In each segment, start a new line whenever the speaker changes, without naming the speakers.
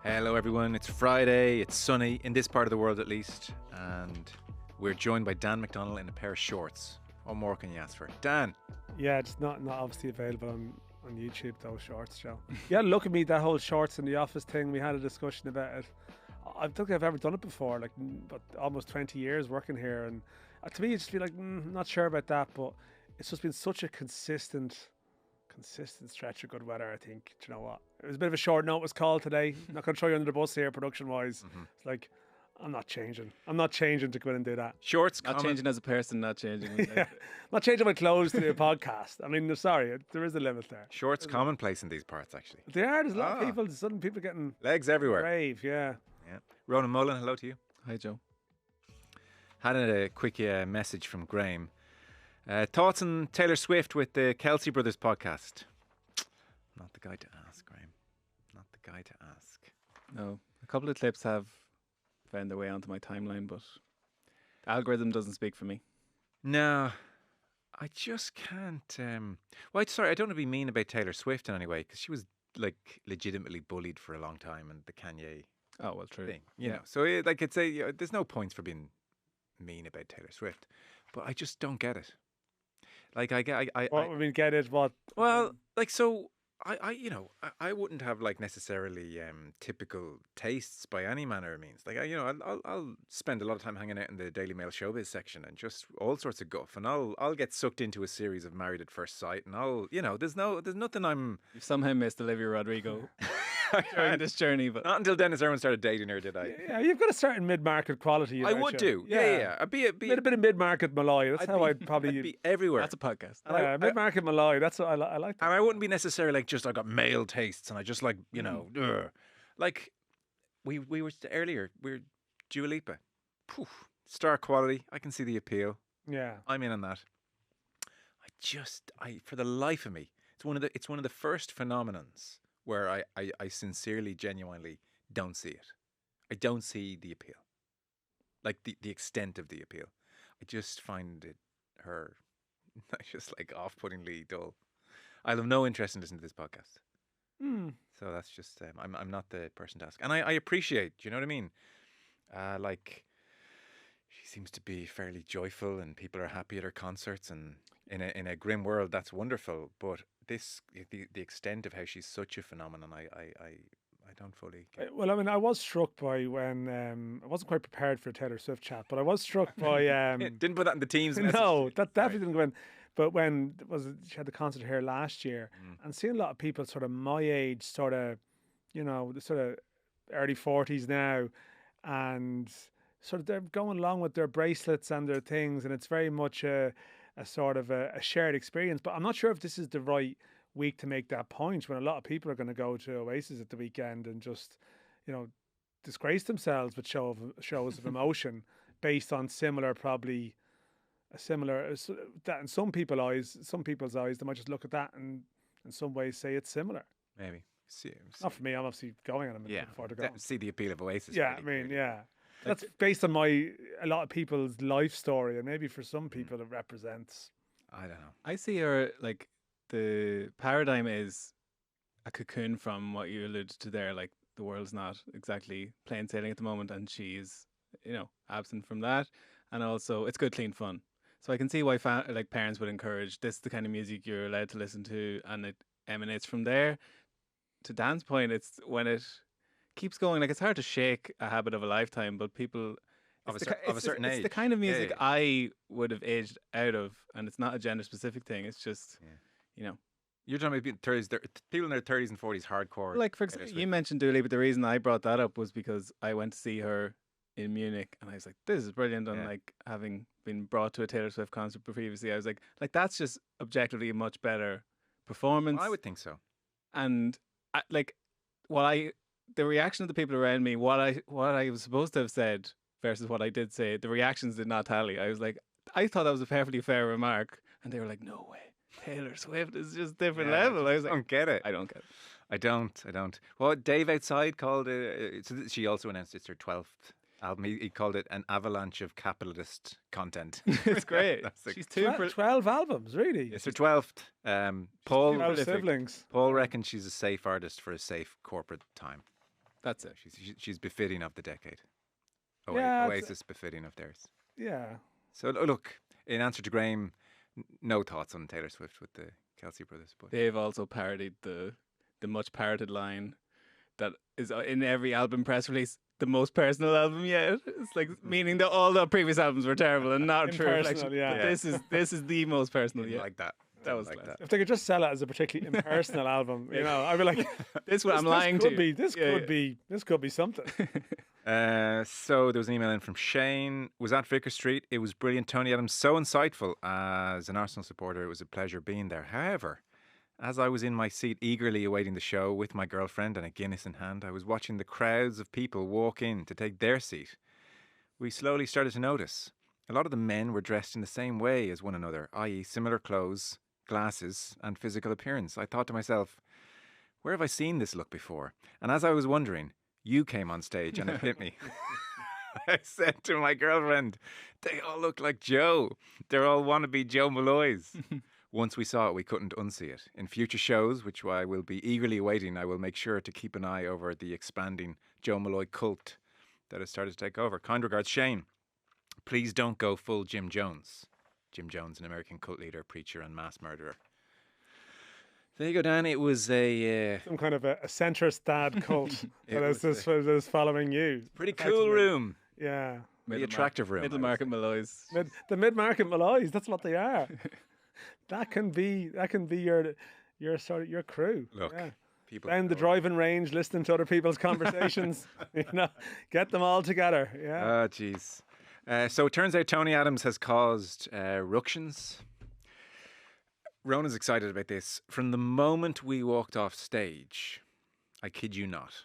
Hello everyone, it's Friday, it's sunny, in this part of the world at least, and we're joined by Dan McDonnell in a pair of shorts. What more can you ask for? Dan!
Yeah, it's not obviously available on YouTube, those shorts, Joe. Yeah, look at me, that whole shorts in the office thing, we had a discussion about it. I don't think I've ever done it before, but almost 20 years working here, and to me, I just feel like, not sure about that, but it's just been such a consistent stretch of good weather, I think. Do you know what? It was a bit of a short notice call today. I'm not going to throw you under the bus here, production-wise. It's like, I'm not changing to go in and do that.
Shorts,
not changing as a person, not changing.
Yeah. Not changing my clothes to do a podcast. I mean, sorry, there is a limit there.
Shorts commonplace in these parts, actually.
They are. There's a lot of people. Sudden people getting
legs everywhere.
Brave, yeah.
Ronan Mullen, hello to you.
Hi, Joe.
Had a quick message from Graham. Thoughts on Taylor Swift with the Kelsey Brothers podcast? Not the guy to ask, Graham. Not the guy to ask.
No, a couple of clips have found their way onto my timeline, but the algorithm doesn't speak for me.
No, I just can't. Sorry, I don't want to be mean about Taylor Swift in any way, because she was like legitimately bullied for a long time, and the Kanye thing, you know. So there's no points for being mean about Taylor Swift, but I just don't get it. Like
get it? What?
Well, I wouldn't have like necessarily typical tastes by any manner of means. Like I'll spend a lot of time hanging out in the Daily Mail showbiz section and just all sorts of guff, and I'll get sucked into a series of Married at First Sight, and there's nothing I'm.
You've somehow missed Olivia Rodrigo during this journey, but
not until Dennis Irwin started dating her did I.
Yeah, you've got a certain mid-market quality.
I would do. Yeah. I'd be a
bit of mid-market Malloy. That's how I'd probably
be everywhere.
That's a podcast.
Mid-market Malloy. That's what I like. That.
And I wouldn't be necessarily like just I got male tastes and I just like like we were earlier. We're Dua Lipa. Poof, star quality. I can see the appeal.
Yeah,
I'm in on that. I for the life of me, it's one of the first phenomenons where I sincerely, genuinely don't see it. I don't see the appeal. Like the extent of the appeal. I just find her just like off-puttingly dull. I'll have no interest in listening to this podcast. So that's just I'm not the person to ask. And I appreciate, do you know what I mean? Like she seems to be fairly joyful and people are happy at her concerts, and in a grim world that's wonderful, but the extent of how she's such a phenomenon, I don't fully get.
Well, I mean, I was struck by when I wasn't quite prepared for a Taylor Swift chat, but I was struck by
didn't put that in the team's message.
No, that definitely didn't go in. But when she had the concert here last year, and seeing a lot of people sort of my age, sort of early 40s now, and sort of they're going along with their bracelets and their things, and it's very much a sort of a shared experience. But I'm not sure if this is the right week to make that point, when a lot of people are going to go to Oasis at the weekend and just, disgrace themselves with shows of emotion based on that in some people's eyes, they might just look at that and in some ways say it's similar.
Maybe.
Not for me. I'm obviously going on them before to go.
See the appeal of Oasis.
Yeah,
really,
I mean, yeah. That's based on a lot of people's life story, and maybe for some people it represents.
I don't know.
I see her like the paradigm is a cocoon from what you alluded to there. Like the world's not exactly plain sailing at the moment, and she's absent from that, and also it's good, clean fun. So I can see why parents would encourage this, the kind of music you're allowed to listen to, and it emanates from there. To Dan's point, it's when it keeps going. Like it's hard to shake a habit of a lifetime, but people
of a certain age.
It's the kind of music I would have aged out of, and it's not a gender specific thing. It's just
You're talking about people in their 30s and 40s, hardcore.
Like for example, you mentioned Dua Lipa, but the reason I brought that up was because I went to see her in Munich, and I was like, "This is brilliant." And like having been brought to a Taylor Swift concert previously, I was like that's just objectively a much better performance.
I would think so.
And the reaction of the people around me, what I was supposed to have said versus what I did say, the reactions did not tally. I was like, I thought that was a perfectly fair remark, and they were like, "No way, Taylor Swift is just different level." I was like,
I don't get it.
I don't get it.
I don't. Well, Dave outside called it. She also announced it's her 12th album. He called it an avalanche of capitalist content.
It's great.
She's 12 albums, really.
It's her 12th. Paul
siblings.
Paul reckons she's a safe artist for a safe corporate time.
That's it.
She's befitting of the decade.
Yeah,
Oasis befitting of theirs.
Yeah.
So look, in answer to Graham, no thoughts on Taylor Swift with the Kelsey brothers. But
They've also parodied the much parroted line that is in every album press release. The most personal album yet. It's like meaning that all the previous albums were terrible and not a true reflection.
Yeah.
But this is the most personal yet.
like that.
That was
like
class.
that.
If they could just sell it as a particularly impersonal album, I'd be like,
This one I'm lying to you.
This could be something.
So there was an email in from Shane. Was at Vicar Street. It was brilliant. Tony Adams, so insightful. As an Arsenal supporter, it was a pleasure being there. However, as I was in my seat eagerly awaiting the show with my girlfriend and a Guinness in hand, I was watching the crowds of people walk in to take their seat. We slowly started to notice a lot of the men were dressed in the same way as one another, i.e. similar clothes, glasses and physical appearance. I thought to myself, where have I seen this look before? And as I was wondering, you came on stage and it hit me. I said to my girlfriend, they all look like Joe. They're all wannabe Joe Malloys. Once we saw it, we couldn't unsee it. In future shows, which I will be eagerly awaiting, I will make sure to keep an eye over the expanding Joe Malloy cult that has started to take over. Kind regards, Shane. Please don't go full Jim Jones. Jim Jones, an American cult leader, preacher and mass murderer. There you go, Dan. It was
some kind of a centrist dad cult that is following you.
Pretty cool room.
Yeah.
Pretty attractive room.
Middle market Malloys.
The mid-market Malloys, that's what they are. That can be your sort of your crew.
Look,
yeah.
People
down the driving range, listening to other people's conversations. Get them all together. Yeah.
Oh, jeez. So it turns out Tony Adams has caused ructions. Ronan's excited about this. From the moment we walked off stage, I kid you not,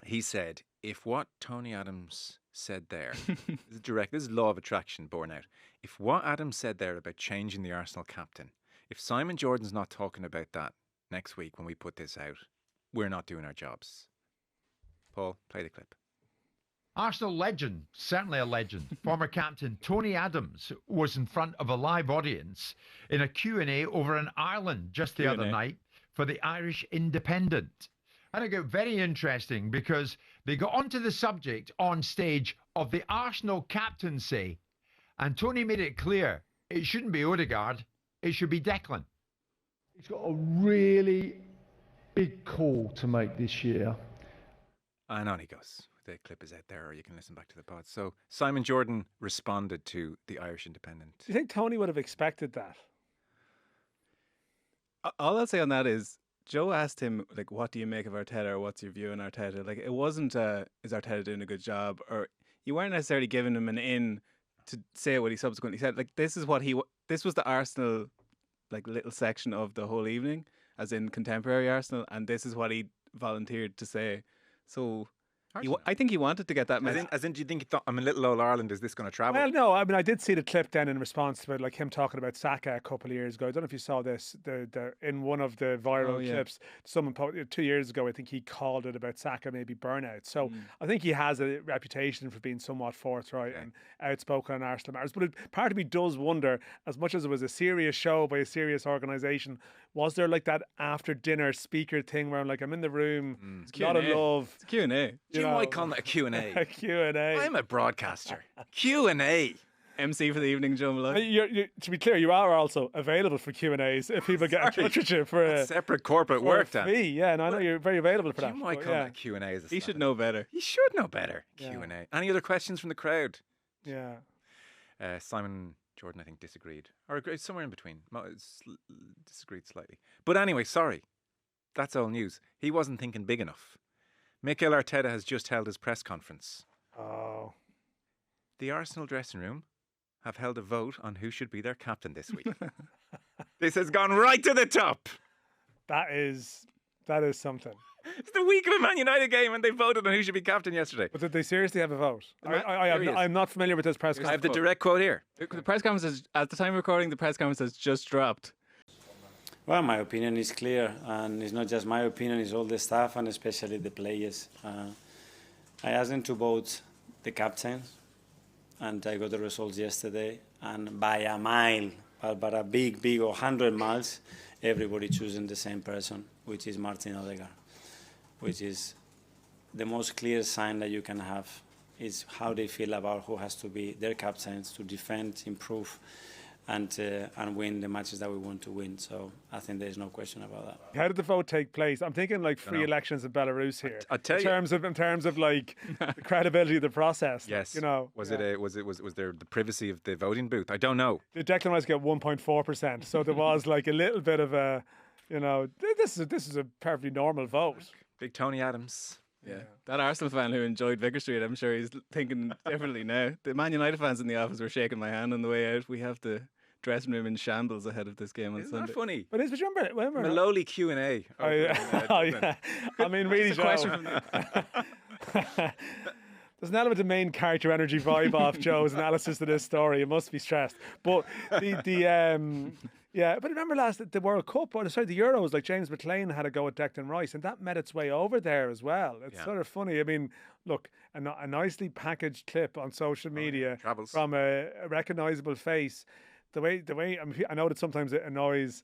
he said, if what Tony Adams said there, this is law of attraction borne out. If what Adams said there about changing the Arsenal captain, if Simon Jordan's not talking about that next week when we put this out, we're not doing our jobs. Paul, play the clip.
Arsenal legend, certainly a legend, former captain Tony Adams was in front of a live audience in a Q&A over in Ireland just the other night for the Irish Independent. And it got very interesting because they got onto the subject on stage of the Arsenal captaincy, and Tony made it clear it shouldn't be Odegaard, it should be Declan.
He's got a really big call to make this year.
And on he goes. The clip is out there, or you can listen back to the pod. So Simon Jordan responded to the Irish Independent.
Do you think Tony would have expected that?
All I'll say on that is Joe asked him, like, what do you make of Arteta, or what's your view on Arteta? Like, it wasn't, is Arteta doing a good job? Or you weren't necessarily giving him an in to say what he subsequently said. Like, this was the Arsenal, like, little section of the whole evening, as in contemporary Arsenal, and this is what he volunteered to say. So I think he wanted to get that message.
As in, do you think he thought, I'm in little old Ireland, is this going to travel?
Well, no, I mean, I did see the clip then in response to it, like him talking about Saka a couple of years ago. I don't know if you saw this, in one of the viral clips, someone 2 years ago, I think he called it about Saka maybe burnout. So I think he has a reputation for being somewhat forthright and outspoken on Arsenal matters. But part of me does wonder, as much as it was a serious show by a serious organisation, was there like that after dinner speaker thing where I'm like, I'm in the room, a lot of love.
It's Q&A.
You might call it a Q&A.
A Q&A.
I'm a broadcaster. Q&A.
MC for the evening, Joe Malloy.
To be clear, you are also available for Q&As if people get in touch with you for a
separate corporate work, Dan.
fee. Yeah, and I know you're very available for that.
You might call it a Q&A.
He should know better.
He should know better. Q&A. Any other questions from the crowd?
Yeah.
Simon Jordan, I think, disagreed. Or agreed, somewhere in between. Disagreed slightly. But anyway, sorry. That's all news. He wasn't thinking big enough. Mikel Arteta has just held his press conference.
Oh.
The Arsenal dressing room have held a vote on who should be their captain this week. This has gone right to the top.
That is something.
It's the week of a Man United game and they voted on who should be captain yesterday.
But did they seriously have a vote? I'm not familiar with this press conference.
I have the direct quote here.
The press conference, at the time of recording, the press conference has just dropped.
Well, my opinion is clear, and it's not just my opinion, it's all the staff and especially the players. I asked them to vote the captains, and I got the results yesterday, and by a mile, but a big, 100 miles, everybody choosing the same person, which is Martin Odegaard, which is the most clear sign that you can have is how they feel about who has to be their captains to defend, improve, and win the matches that we want to win. So I think there's no question about that.
How did the vote take place? I'm thinking like free elections in Belarus here.
I'll tell
in
you.
terms of like the credibility of the process.
Yes.
You know.
Was there the privacy of the voting booth? I don't know.
The Declan Rice got 1.4%, so there was like a little bit of a, you know, this is a perfectly normal vote.
Big Tony Adams.
Yeah. That Arsenal fan who enjoyed Vicar Street, I'm sure he's thinking differently now. The Man United fans in the office were shaking my hand on the way out. We have the dressing room in shambles ahead of this game on
Isn't
Sunday.
that funny?
But is, remember
Malloy Q&A.
Oh, yeah. Oh, yeah. I mean, really, Joe. There's an element of main character energy vibe off Joe's analysis of this story. It must be stressed. But yeah, but remember the World Cup, or sorry, the Euros, like James McLean had a go at Declan Rice, and that made its way over there as well. It's sort of funny. I mean, look, a nicely packaged clip on social media from a recognisable face. The way I know that sometimes it annoys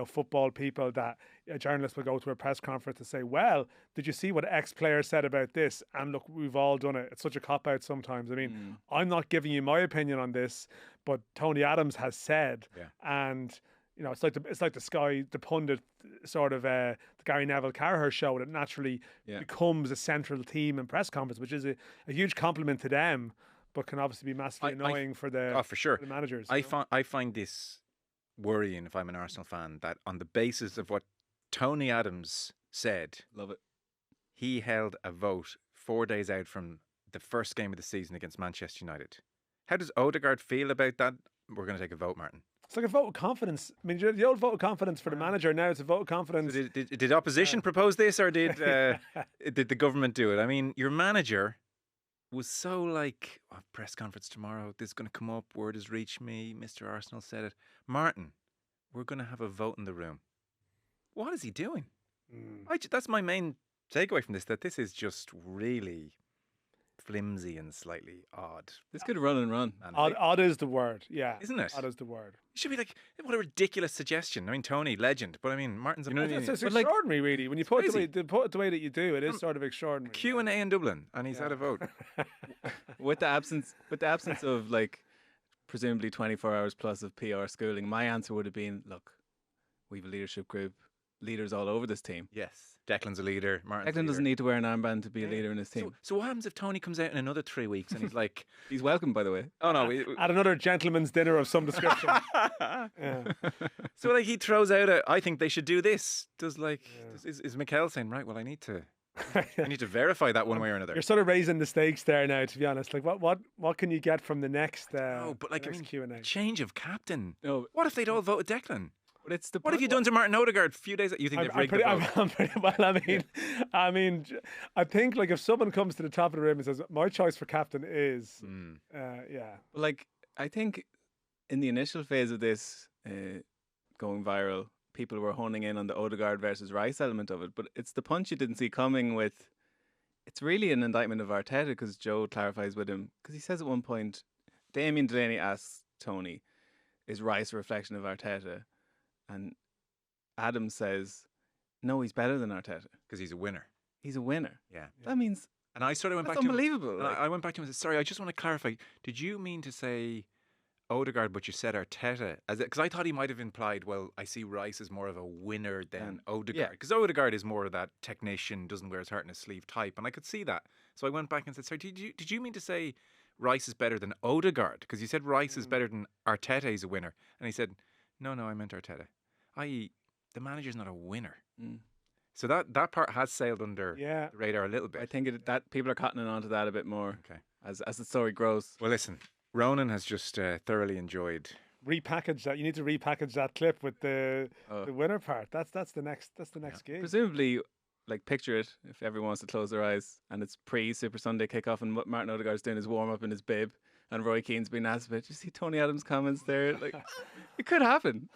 football people that a journalist will go to a press conference to say, well, did you see what X player said about this? And look, we've all done it. It's such a cop-out sometimes. I mean, I'm not giving you my opinion on this, but Tony Adams has said, and you know, it's like the pundit sort of the Gary Neville Carragher show that naturally becomes a central theme in press conference, which is a huge compliment to them, but can obviously be massively annoying for the managers.
I find this worrying if I'm an Arsenal fan, that on the basis of what Tony Adams said,
love it,
he held a vote 4 days out from the first game of the season against Manchester United. How does Odegaard feel about that? We're going to take a vote, Martin.
It's like a vote of confidence. I mean, the old vote of confidence for the manager, now it's a vote of confidence.
So did opposition propose this, or did the government do it? I mean, your manager was so like, press conference tomorrow, this is going to come up, word has reached me, Mr. Arsenal said it. Martin, we're going to have a vote in the room. What is he doing? That's my main takeaway from this, that this is just really flimsy and slightly odd.
This could run and run.
Odd is the word, yeah.
Isn't it?
Odd is the word.
It should be like, what a ridiculous suggestion. I mean, Tony, legend, but I mean, Martin's a
It's extraordinary, really. When you put it the way that you do, it is sort of extraordinary.
Q&A in Dublin, and he's had a vote.
with the absence of like presumably 24 hours plus of PR schooling, my answer would have been, look, we have a leadership group, leaders all over this team.
Yes. Declan's a leader.
Declan doesn't need to wear an armband to be a leader in his team.
So what happens if Tony comes out in another 3 weeks and he's like...
He's welcome, by the way.
Oh, no.
At another gentleman's dinner of some description.
So like he throws out I think they should do this. Is Mikel saying, right, well, I need to verify that one way or another.
You're sort of raising the stakes there now, to be honest. Like, what can you get from the next
but like,
Q&A?
Change of captain.
No.
What if they'd all voted Declan?
But it's
what have you done to Martin Odegaard a few days? You think they've rigged the vote?
I'm pretty well. I mean, I think like if someone comes to the top of the room and says, "My choice for captain is,"
Like, I think in the initial phase of this going viral, people were honing in on the Odegaard versus Rice element of it, but it's the punch you didn't see coming with. It's really an indictment of Arteta, because Joe clarifies with him, because he says at one point, Damien Delaney asks Tony, "Is Rice a reflection of Arteta?" And Adam says, no, he's better than Arteta.
Because he's a winner.
He's a winner.
Yeah.
That means...
And I sort of went back
unbelievable.
To him. I went back to him and said, sorry, I just want to clarify. Did you mean to say Odegaard, but you said Arteta? Because I thought he might have implied, well, I see Rice as more of a winner than Odegaard. Because Odegaard is more of that technician, doesn't wear his heart in his sleeve type. And I could see that. So I went back and said, sorry, did you mean to say Rice is better than Odegaard? Because you said Rice is better than Arteta, he's a winner. And he said, no, I meant Arteta. I.e., the manager's not a winner. So that part has sailed under the radar a little bit.
I think that people are cottoning onto that a bit more as the story grows.
Well, listen, Ronan has just thoroughly enjoyed.
Repackage that. You need to repackage that clip with the winner part. That's the next game.
Presumably, like, picture it, if everyone wants to close their eyes, and it's pre-Super Sunday kickoff, and Martin Odegaard's doing his warm-up in his bib, and Roy Keane's being asked about, you see Tony Adams' comments there? Like, it could happen.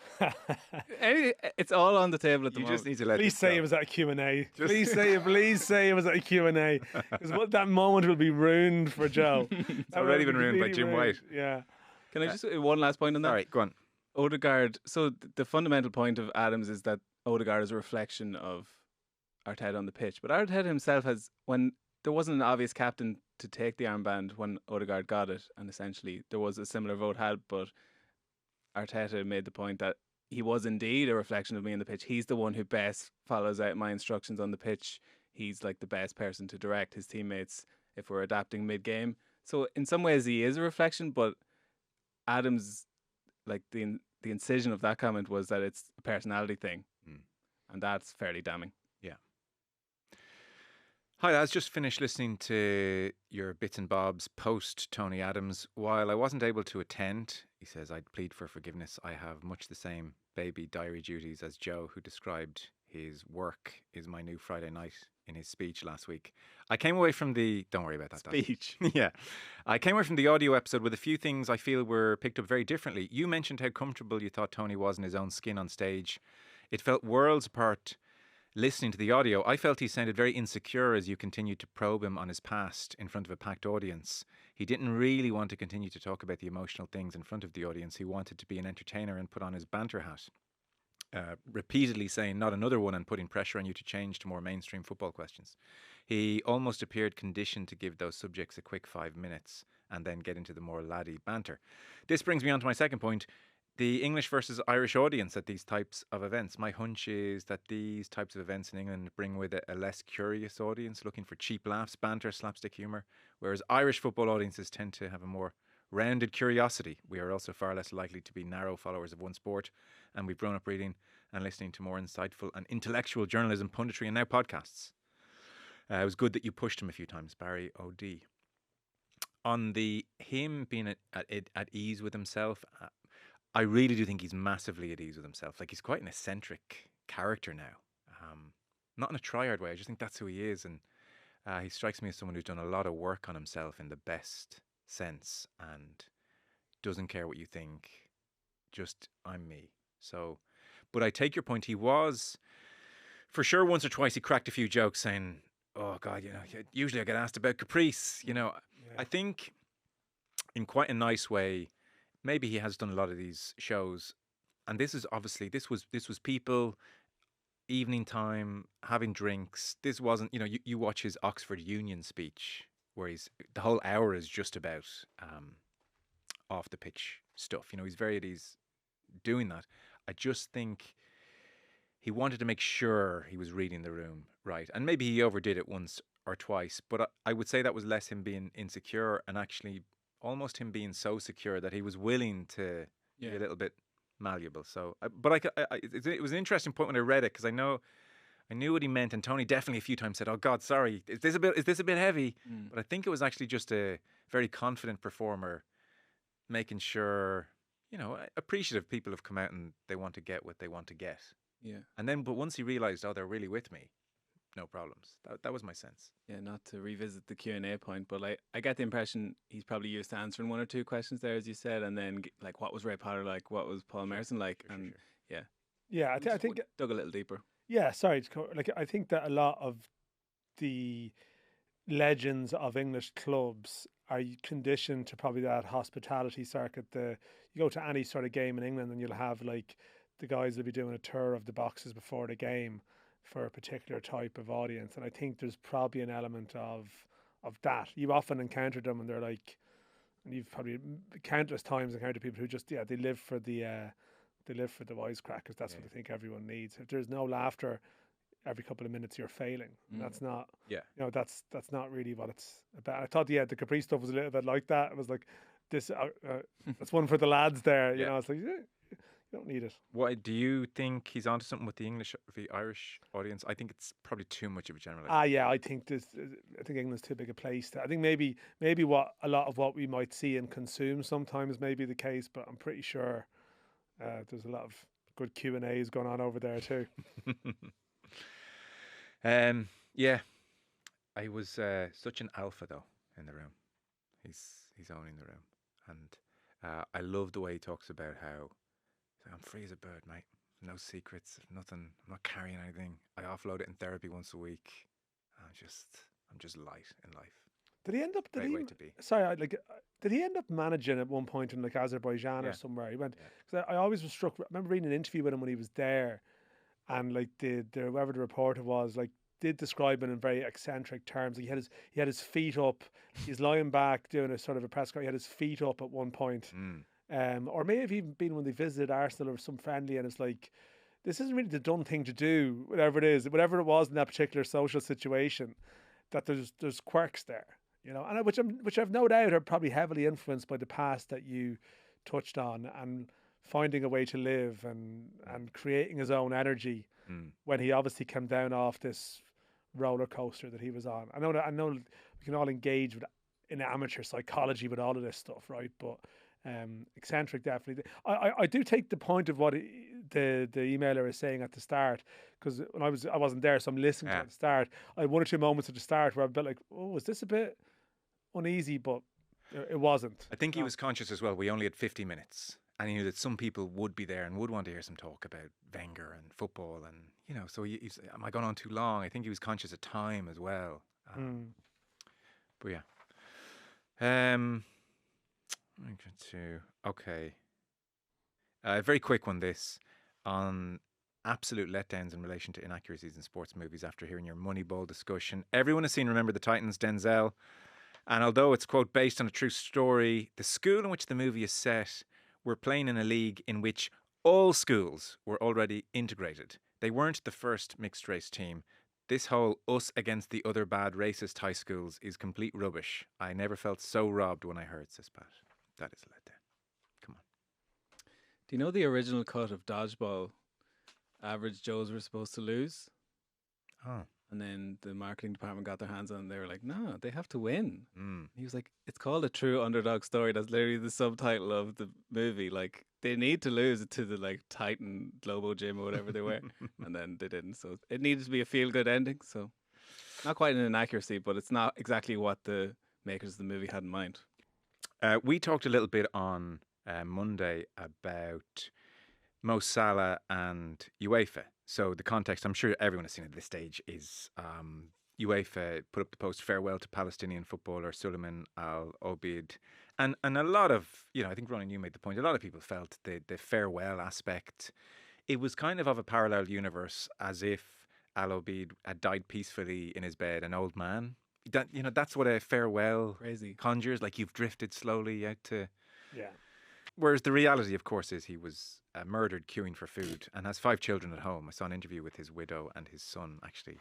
It's all on the table at the moment.
You just need to let
Please say it was at a Q&A. Please say it was at a Q&A. Because that moment will be ruined for Joe.
It's already been ruined by Jim White.
Yeah.
Can I just, one last point on that?
All right, go on.
Odegaard, so the fundamental point of Adams is that Odegaard is a reflection of Arteta on the pitch. But Arteta himself has, when there wasn't an obvious captain to take the armband when Odegaard got it, and essentially there was a similar vote had, but Arteta made the point that he was indeed a reflection of me on the pitch. He's the one who best follows out my instructions on the pitch. He's like the best person to direct his teammates if we're adapting mid-game. So in some ways he is a reflection, but Adams, like the incision of that comment was that it's a personality thing. And that's fairly damning.
Yeah. Hi, lads. Just finished listening to your bits and bobs post Tony Adams. While I wasn't able to attend, he says, I'd plead for forgiveness. I have much the same baby diary duties as Joe, who described his work is my new Friday night in his speech last week. I came away from the... Don't worry about that.
Speech.
Yeah. I came away from the audio episode with a few things I feel were picked up very differently. You mentioned how comfortable you thought Tony was in his own skin on stage. It felt worlds apart listening to the audio. I felt he sounded very insecure as you continued to probe him on his past in front of a packed audience. He didn't really want to continue to talk about the emotional things in front of the audience. He wanted to be an entertainer and put on his banter hat. Repeatedly saying not another one and putting pressure on you to change to more mainstream football questions. He almost appeared conditioned to give those subjects a quick 5 minutes and then get into the more laddie banter. This brings me on to my second point. The English versus Irish audience at these types of events. My hunch is that these types of events in England bring with it a less curious audience looking for cheap laughs, banter, slapstick humour, whereas Irish football audiences tend to have a more rounded curiosity. We are also far less likely to be narrow followers of one sport, and we've grown up reading and listening to more insightful and intellectual journalism, punditry, and now podcasts. It was good that you pushed him a few times, Barry O.D. On the him being at ease with himself, I really do think he's massively at ease with himself. Like, he's quite an eccentric character now. Not in a tryhard way. I just think that's who he is. And he strikes me as someone who's done a lot of work on himself in the best sense and doesn't care what you think. Just, I'm me. So, but I take your point. He was, for sure, once or twice he cracked a few jokes saying, oh, God, usually I get asked about Caprice. I think in quite a nice way, maybe he has done a lot of these shows, and this is obviously this was people evening time having drinks. This wasn't you watch his Oxford Union speech where the whole hour is just about off the pitch stuff. He's very at ease doing that. I just think he wanted to make sure he was reading the room right, and maybe he overdid it once or twice. But I would say that was less him being insecure and actually almost him being so secure that he was willing to be a little bit malleable. So, it was an interesting point when I read it, because I knew what he meant, and Tony definitely a few times said, "Oh God, sorry, is this a bit heavy?" But I think it was actually just a very confident performer, making sure appreciative people have come out and they want to get what they want to get.
Yeah,
and then but once he realised, oh, they're really with me, no problems. That was my sense.
Yeah, not to revisit the Q&A point, but I get the impression he's probably used to answering one or two questions there, as you said, and then like, what was Ray Potter like? What was Paul Merson like?
Yeah, I think
dug a little deeper.
Yeah, sorry. I think that a lot of the legends of English clubs are conditioned to probably that hospitality circuit. You go to any sort of game in England and you'll have like the guys will be doing a tour of the boxes before the game for a particular type of audience, and I think there's probably an element of that. You often encounter them, and they're like, and you've probably countless times encountered people who just they live for the wisecrackers. That's what I think everyone needs. If there's no laughter every couple of minutes, you're failing. And that's not that's not really what it's about. I thought the Capri stuff was a little bit like that. It was like this that's one for the lads there. It's like you don't need it.
What do you think he's onto something with the Irish audience? I think it's probably too much of a general.
I think England's too big a place. I think maybe what a lot of what we might see and consume sometimes may be the case, but I'm pretty sure there's a lot of good Q&As going on over there too.
I was such an alpha though in the room. He's owning the room, and I love the way he talks about how I'm free as a bird, mate. No secrets, nothing. I'm not carrying anything. I offload it in therapy once a week. I'm just light in life.
Did he end up?
Great way to be.
Sorry, did he end up managing at one point in like Azerbaijan or somewhere? He went. Because I always was struck. I remember reading an interview with him when he was there, and like the whoever the reporter was, like did describe it in very eccentric terms. He had his feet up. He's lying back doing a sort of a press conference. He had his feet up at one point. Or may have even been when they visited Arsenal or some friendly, and it's like, this isn't really the done thing to do, whatever it was in that particular social situation, that there's quirks there, you know, and which I've no doubt are probably heavily influenced by the past that you touched on, and finding a way to live and creating his own energy when he obviously came down off this roller coaster that he was on. I know we can all engage in amateur psychology with all of this stuff, right? But eccentric, definitely. I do take the point of what the emailer is saying at the start, because when I wasn't there, so I'm listening to it at the start. I had one or two moments at the start where I'm a bit like, oh, was this a bit uneasy? But it wasn't.
I think he was conscious as well. We only had 50 minutes, and he knew that some people would be there and would want to hear some talk about Wenger and football, and you know. So he's, am I going on too long? I think he was conscious of time as well. But yeah. Okay. A very quick one, this, on absolute letdowns in relation to inaccuracies in sports movies after hearing your Moneyball discussion. Everyone has seen Remember the Titans, Denzel. And although it's, quote, based on a true story, the school in which the movie is set were playing in a league in which all schools were already integrated. They weren't the first mixed race team. This whole us against the other bad racist high schools is complete rubbish. I never felt so robbed when I heard, says Pat. That is a letdown. Come on.
Do you know the original cut of Dodgeball? Average Joes were supposed to lose.
Oh.
And then the marketing department got their hands on it and they were like, no, they have to win. He was like, it's called a true underdog story. That's literally the subtitle of the movie. Like, they need to lose to the like Titan Globo Gym or whatever they were. And then they didn't. So it needed to be a feel-good ending. So not quite an inaccuracy, but it's not exactly what the makers of the movie had in mind.
We talked a little bit on Monday about Mo Salah and UEFA. So the context, I'm sure everyone has seen at this stage, is UEFA put up the post farewell to Palestinian footballer Suleiman Al-Obeid. And a lot of, you know, I think Ronan, you made the point, a lot of people felt the farewell aspect, it was kind of a parallel universe, as if Al-Obeid had died peacefully in his bed, an old man. That, you know, that's what a farewell conjures, like you've drifted slowly out to...
Yeah.
Whereas the reality, of course, is he was murdered queuing for food and has 5 children at home. I saw an interview with his widow and his son, actually.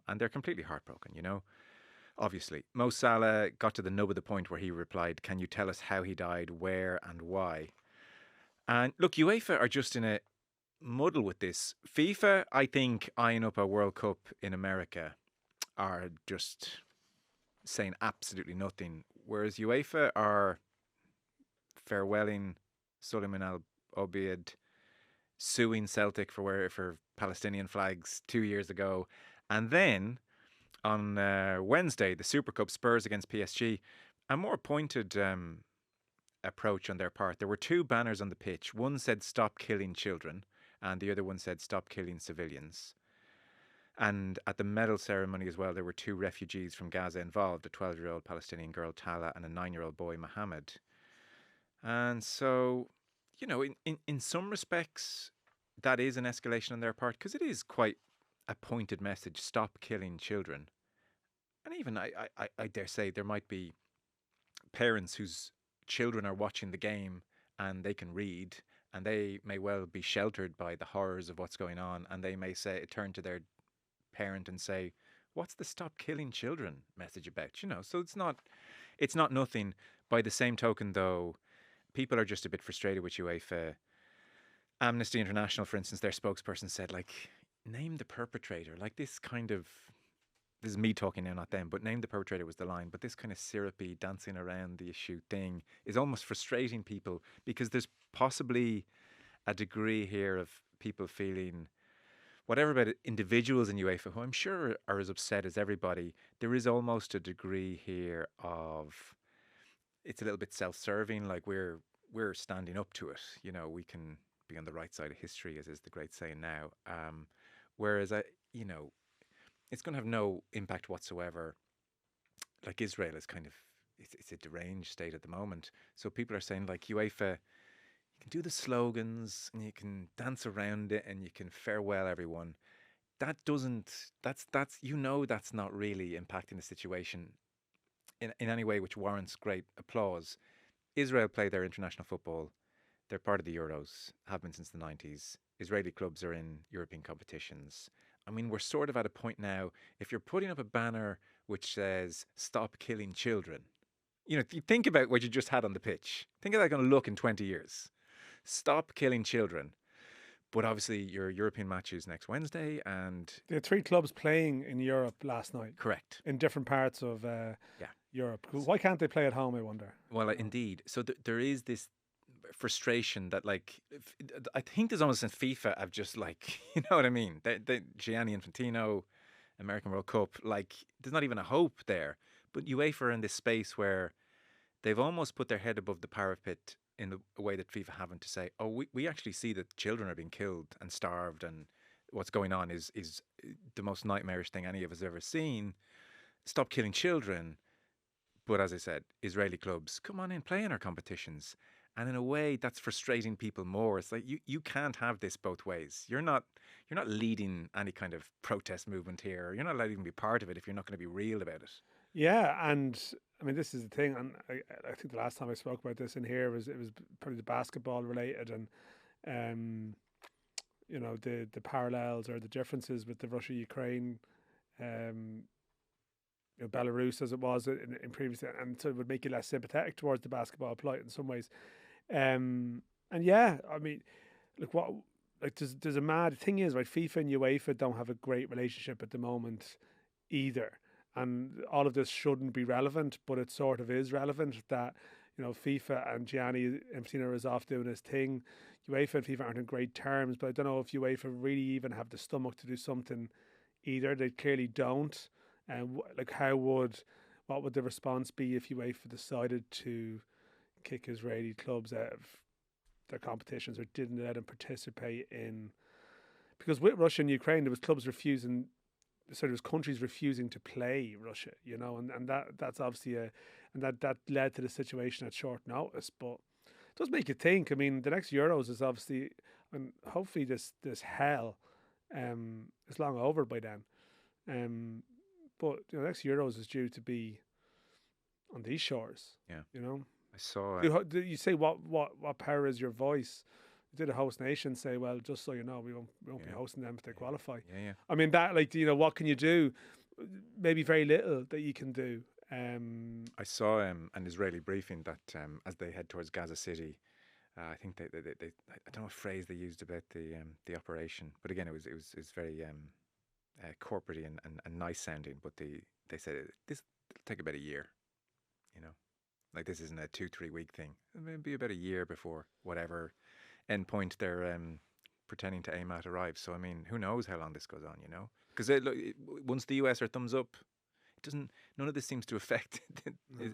And they're completely heartbroken, you know. Obviously, Mo Salah got to the nub of the point where he replied, can you tell us how he died, where and why? And look, UEFA are just in a muddle with this. FIFA, I think, eyeing up a World Cup in America, are just saying absolutely nothing. Whereas UEFA are farewelling Suleiman Al-Obeid, suing Celtic for Palestinian flags 2 years ago. And then on Wednesday, the Super Cup, Spurs against PSG, a more pointed approach on their part. There were 2 banners on the pitch. One said stop killing children and the other one said stop killing civilians. And at the medal ceremony as well, there were 2 refugees from Gaza involved, a 12-year-old Palestinian girl, Tala, and a 9-year-old boy, Mohammed. And so, you know, in some respects, that is an escalation on their part, because it is quite a pointed message, stop killing children. And even, I dare say, there might be parents whose children are watching the game and they can read, and they may well be sheltered by the horrors of what's going on, and they may say, turn to their parent and say, what's the stop killing children message about? You know, so it's not nothing. By the same token, though, people are just a bit frustrated with UEFA. Amnesty International, for instance, their spokesperson said, like, name the perpetrator. Like, this is me talking now, not them, but name the perpetrator was the line. But this kind of syrupy dancing around the issue thing is almost frustrating people, because there's possibly a degree here of people feeling whatever about individuals in UEFA, who I'm sure are as upset as everybody. There is almost a degree here of, it's a little bit self-serving, like we're standing up to it. You know, we can be on the right side of history, as is the great saying now. Whereas, you know, it's going to have no impact whatsoever. Like, Israel is kind of, it's a deranged state at the moment. So people are saying, like, UEFA, you can do the slogans and you can dance around it and you can farewell everyone. that doesn't. That's that's not really impacting the situation in any way which warrants great applause. Israel play their international football. They're part of the Euros, have been since the 90s. Israeli clubs are in European competitions. I mean, we're sort of at a point now, if you're putting up a banner which says, "Stop killing children," if you think about what you just had on the pitch, think of that going to look in 20 years. Stop killing children. But obviously, your European match is next Wednesday, and
There are 3 clubs playing in Europe last night
correct.
in different parts of Europe. Why can't they play at home, I wonder?
Well, indeed. So there is this frustration that, like, I think there's almost in FIFA of just like, you know what I mean? Gianni Infantino, American World Cup, like, there's not even a hope there. But UEFA are in this space where they've almost put their head above the parapet in a way that FIFA haven't, to say, oh, we actually see that children are being killed and starved, and what's going on is the most nightmarish thing any of us have ever seen. Stop killing children. But as I said, Israeli clubs, come on in, play in our competitions. And in a way, that's frustrating people more. It's like, you can't have this both ways. You're not leading any kind of protest movement here. You're not allowed to even be part of it if you're not going to be real about it.
Yeah, and I mean, this is the thing, and I think the last time I spoke about this in here it was probably the basketball related, and the parallels or the differences with the Russia-Ukraine, Belarus as it was in previous, and so it would make you less sympathetic towards the basketball plight in some ways. And yeah, I mean, look, there's a mad thing is, right? FIFA and UEFA don't have a great relationship at the moment either. And all of this shouldn't be relevant, but it sort of is relevant that, FIFA and Gianni Infantino is off doing his thing. UEFA and FIFA aren't in great terms, but I don't know if UEFA really even have the stomach to do something either. They clearly don't. And what would the response be if UEFA decided to kick Israeli clubs out of their competitions or didn't let them participate in? Because with Russia and Ukraine, there was clubs refusing. So there was countries refusing to play Russia, and that's obviously that led to the situation at short notice. But it does make you think. I mean, the next Euros is obviously, and hopefully this hell is long over by then. But the next Euros is due to be on these shores.
Yeah,
I
saw.
You say what power is your voice? Did a host nation say, well, just so you know, we won't be hosting them if they qualify?
Yeah.
I mean, that, what can you do? Maybe very little that you can do.
I saw an Israeli briefing that as they head towards Gaza City, I think they I don't know what phrase they used about the operation, but again, it was very corporate and nice sounding. But they said this will take about a year, like this isn't a 2-3 week thing. Maybe about a year before whatever endpoint they're pretending to aim at arrives. So I mean, who knows how long this goes on? Because once the US are thumbs up, none of this seems to affect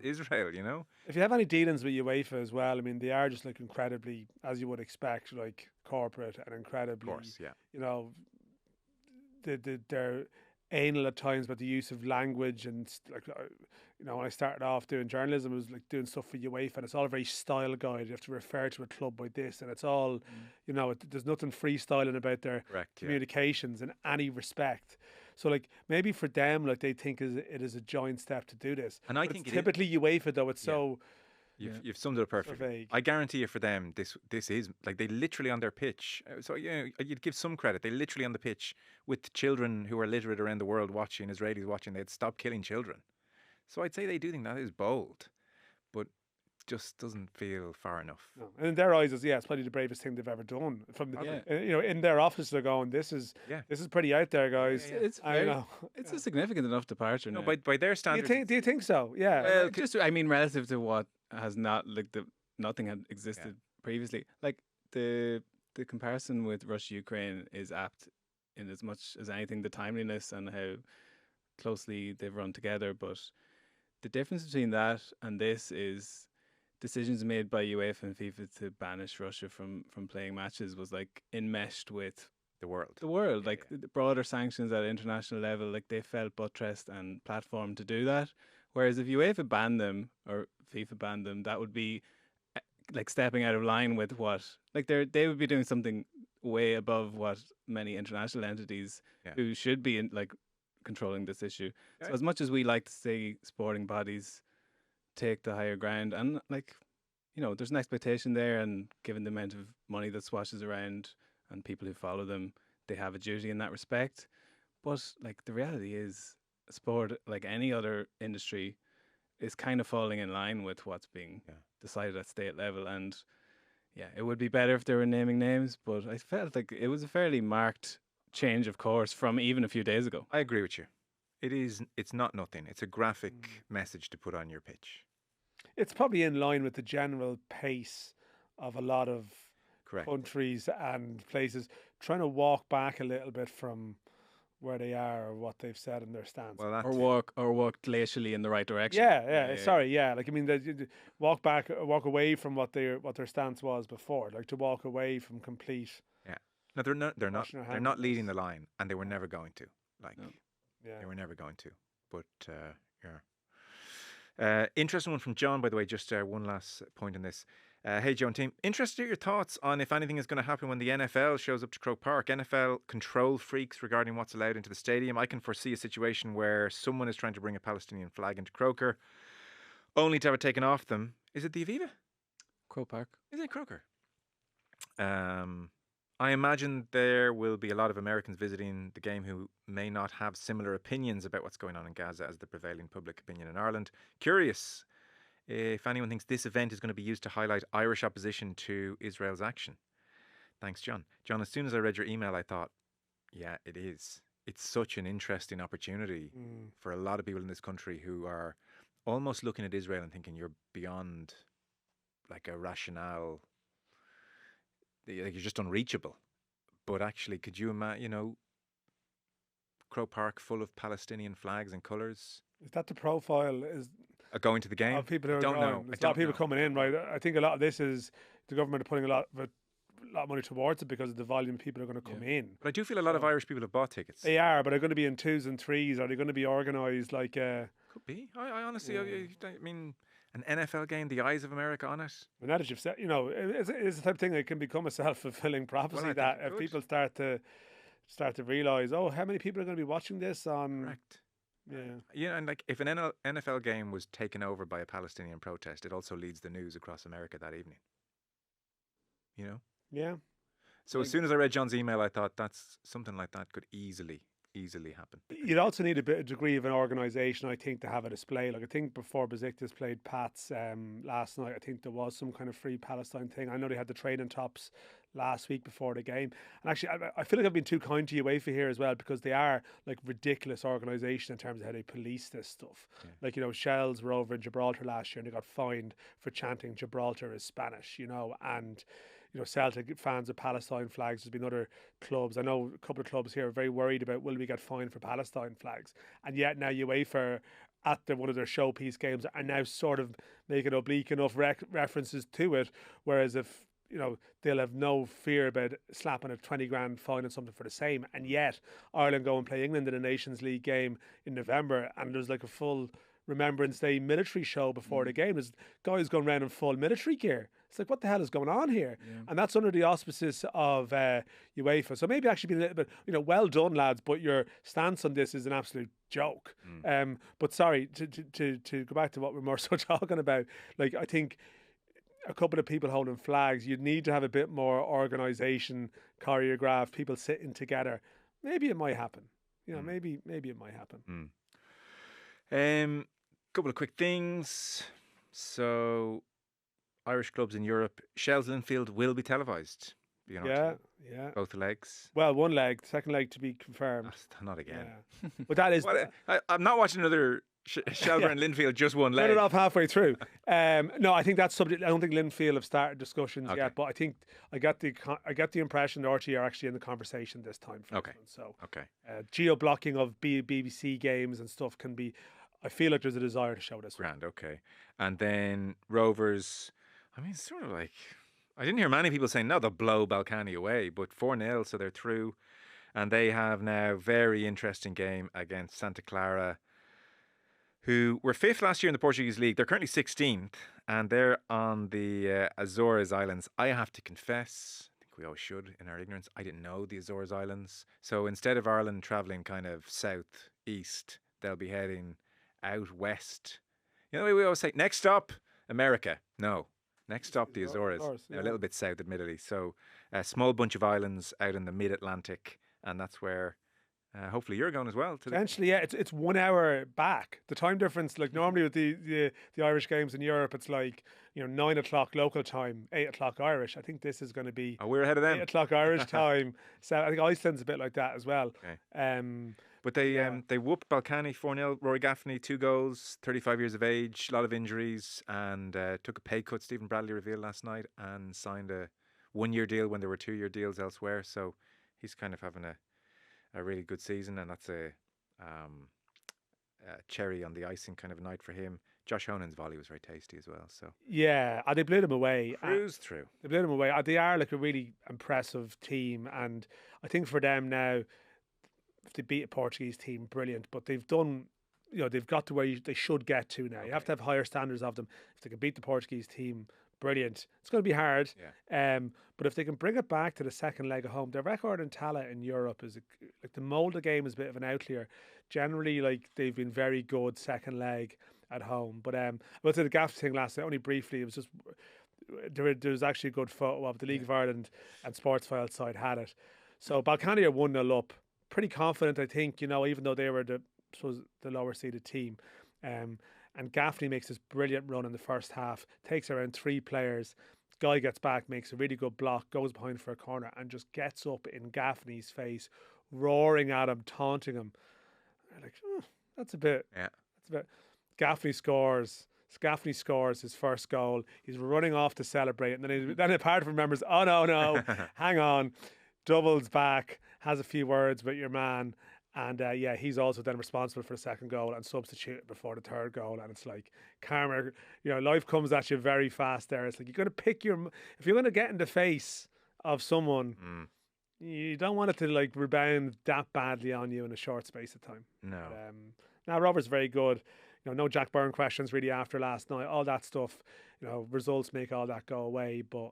Israel.
If you have any dealings with UEFA as well, I mean, they are just incredibly, as you would expect, corporate and incredibly,
of course, yeah.
They're anal at times about the use of language, and when I started off doing journalism, it was doing stuff for UEFA, and it's all a very style guide. You have to refer to a club by this, and it's all, there's nothing freestyling about their communications in any respect. So maybe for them, they think it is a joint step to do this.
And I think
it's typically UEFA though. It's so.
You've summed it up perfectly. I guarantee you, for them, this is they literally on their pitch. So you'd give some credit. They literally on the pitch with children who are literate around the world watching, Israelis watching. They'd stop killing children. So I'd say they do think that is bold, but just doesn't feel far enough.
No. And in their eyes, it's probably the bravest thing they've ever done. From in their office, they're going, "This is pretty out there, guys."
Yeah. It's a significant enough departure.
No, by their standards.
Do you think so? Yeah.
Well, relative to what has not nothing had existed previously. The comparison with Russia Ukraine is apt in as much as anything, the timeliness and how closely they've run together. But the difference between that and this is decisions made by UEFA and FIFA to banish Russia from playing matches was enmeshed with
the world.
The broader sanctions at international level, they felt buttressed and platformed to do that. Whereas if UEFA banned them or FIFA banned them, that would be like stepping out of line with what, like they would be doing something way above what many international entities who should be in, like controlling this issue. So as much as we like to see sporting bodies take the higher ground, and like, you know, there's an expectation there, and given the amount of money that swashes around and people who follow them, they have a duty in that respect. But like the reality is, sport, like any other industry, is kind of falling in line with what's being decided at state level. And yeah, it would be better if they were naming names, but I felt like it was a fairly marked change of course from even a few days ago.
I agree with you. It's not nothing. It's a graphic message to put on your pitch.
It's probably in line with the general pace of a lot of countries and places trying to walk back a little bit from where they are or what they've said in their stance.
Well,
or walk glacially in the right direction.
Like I mean, they walk back, walk away from what their stance was before. Like to walk away from complete.
Yeah. No, they're not leading the line, and they were never going to. They were never going to. But interesting one from John, by the way. Just one last point on this. Hey, Joe and team. Interested to hear your thoughts on if anything is going to happen when the NFL shows up to Croke Park. NFL control freaks regarding what's allowed into the stadium. I can foresee a situation where someone is trying to bring a Palestinian flag into Croker, only to have it taken off them. Is it the Aviva?
Croke Park.
Is it Croker? I imagine there will be a lot of Americans visiting the game who may not have similar opinions about what's going on in Gaza as the prevailing public opinion in Ireland. Curious if anyone thinks this event is going to be used to highlight Irish opposition to Israel's action. Thanks, John. John, as soon as I read your email, I thought, yeah, it is. It's such an interesting opportunity for a lot of people in this country who are almost looking at Israel and thinking you're beyond like a rationale. Like you're just unreachable. But actually, could you imagine, Croke Park full of Palestinian flags and colours?
Is that the profile?
Going to the game?
Of people who are
don't
going.
know.
There's a lot of people coming in, right? I think a lot of this is the government are putting a lot of money towards it because of the volume of people are going to come in.
But I do feel a lot of Irish people have bought tickets.
They are, but they're going to be in 2s and 3s. Are they going to be organised like?
Could be. I honestly, I mean, an NFL game, the eyes of America on it.
And that, as you've said, it's the type of thing that can become a self-fulfilling prophecy that if people start to realise, oh, how many people are going to be watching this on?
Correct.
Yeah.
Yeah, and like if an NFL game was taken over by a Palestinian protest, it also leads the news across America that evening.
Yeah.
So as soon as I read John's email, I thought that's something like that could easily happen.
You'd also need a degree of an organisation, I think, to have a display. Like I think before Besiktas played Pats last night, I think there was some kind of Free Palestine thing. I know they had the training tops last week before the game. And actually, I feel like I've been too kind to UEFA here as well because they are like ridiculous organisation in terms of how they police this stuff. Yeah. Like, Shells were over in Gibraltar last year and they got fined for chanting Gibraltar is Spanish, and Celtic fans of Palestine flags. There's been other clubs. I know a couple of clubs here are very worried about will we get fined for Palestine flags. And yet now UEFA at one of their showpiece games are now sort of making oblique enough references to it. Whereas if, they'll have no fear about slapping a 20 grand fine on something for the same. And yet Ireland go and play England in a Nations League game in November and there's like a full Remembrance Day military show before the game. There's guys going around in full military gear. It's like, what the hell is going on here? Yeah. And that's under the auspices of UEFA. So maybe actually be a little bit, well done, lads, but your stance on this is an absolute joke. But sorry, to go back to what we're more so talking about, like I think a couple of people holding flags, you'd need to have a bit more organisation, choreographed, people sitting together. Maybe it might happen. Maybe it might happen.
Couple of quick things. So, Irish clubs in Europe, Shells Linfield will be televised.
Yeah.
Both legs.
Well, one leg, second leg to be confirmed.
Not again.
Yeah. But that is.
Well, I'm not watching another Shelburne and Linfield, just one leg.
Cut it off halfway through. No, I think that's subject. I don't think Linfield have started discussions yet, but I think I got the impression the RT are actually in the conversation this time.
Okay.
So
okay.
Geo blocking of BBC games and stuff can be. I feel like there's a desire to show this.
Grand, okay. And then Rovers, I mean, it's sort of like, I didn't hear many people saying, no, they'll blow Balkany away, but 4-0, so they're through. And they have now very interesting game against Santa Clara, who were fifth last year in the Portuguese league. They're currently 16th, and they're on the Azores Islands. I have to confess, I think we always should in our ignorance, I didn't know the Azores Islands. So instead of Ireland travelling kind of south east, they'll be heading out west. You know, we always say next stop America. No, next stop the Azores. A little bit south, admittedly. So a small bunch of islands out in the mid-Atlantic, and that's where. Hopefully you're going as well.
Potentially, yeah. It's 1 hour back. The time difference, like normally with the Irish games in Europe, it's like 9 o'clock local time, 8 o'clock Irish. I think this is going to be.
Oh, we're ahead of them.
8 o'clock Irish time. So I think Iceland's a bit like that as well.
Okay. But they whooped Balkany 4-0. Rory Gaffney 2 goals, 35 years of age, a lot of injuries, and took a pay cut. Stephen Bradley revealed last night and signed a 1-year deal when there were 2-year deals elsewhere. So he's kind of having a really good season, and that's a cherry on the icing kind of a night for him. Josh Honan's volley was very tasty as well. So
yeah, they blew them away.
Cruised through.
They blew them away. They are like a really impressive team, and I think for them now, if they beat a Portuguese team, brilliant. But they've done, they've got to where they should get to now. Okay. You have to have higher standards of them. If they can beat the Portuguese team, brilliant. It's going to be hard. Yeah. But if they can bring it back to the second leg at home, their record in Tala in Europe is like the Molde game is a bit of an outlier. Generally, like they've been very good second leg at home. But I went to the Gaff thing last night, only briefly. It was just there was actually a good photo of the League of Ireland and Sportsfile side had it. So Balkany are 1-0 up. Pretty confident, I think. Even though they were the lower seeded team. And Gaffney makes this brilliant run in the first half, takes around 3 players. Guy gets back, makes a really good block, goes behind for a corner, and just gets up in Gaffney's face, roaring at him, taunting him. They're like, that's a bit. Gaffney scores. Gaffney scores his first goal. He's running off to celebrate, and then a part of him remembers, oh no, hang on, doubles back, has a few words with your man. And he's also then responsible for the second goal and substituted before the third goal. And it's like karma, life comes at you very fast there. It's like you're going to if you're going to get in the face of someone, you don't want it to like rebound that badly on you in a short space of time.
No.
Now Robert's very good. No Jack Byrne questions really after last night. All that stuff, results make all that go away. But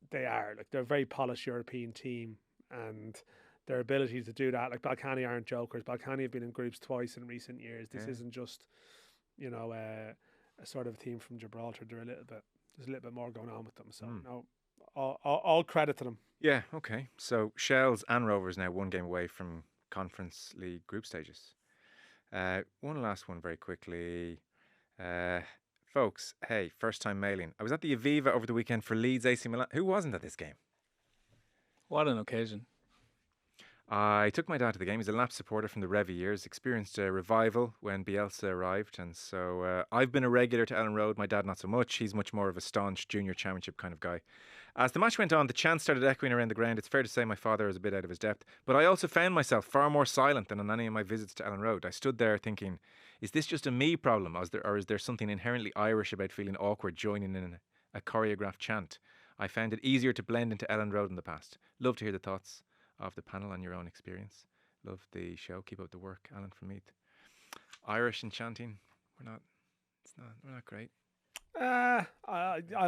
they're a very polished European team, and their ability to do that, like Balkany aren't jokers. Balkany have been in groups twice in recent years. This isn't just, a sort of team from Gibraltar. There's a little bit more going on with them. So no, all credit to them.
Yeah, okay. So Shells and Rovers now 1 game away from Conference League group stages. One last one very quickly. Folks, hey, first time mailing. I was at the Aviva over the weekend for Leeds AC Milan. Who wasn't at this game?
What an occasion.
I took my dad to the game. He's a Lap supporter from the Revy years, experienced a revival when Bielsa arrived. And so I've been a regular to Ellen Road. My dad, not so much. He's much more of a staunch junior championship kind of guy. As the match went on, the chants started echoing around the ground. It's fair to say my father was a bit out of his depth. But I also found myself far more silent than on any of my visits to Ellen Road. I stood there thinking, is this just a me problem? Or is there something inherently Irish about feeling awkward joining in a choreographed chant? I found it easier to blend into Ellen Road in the past. Love to hear the thoughts of the panel on your own experience. Love the show. Keep up the work, Alan from Meath. Irish and chanting, we're not great.
I'm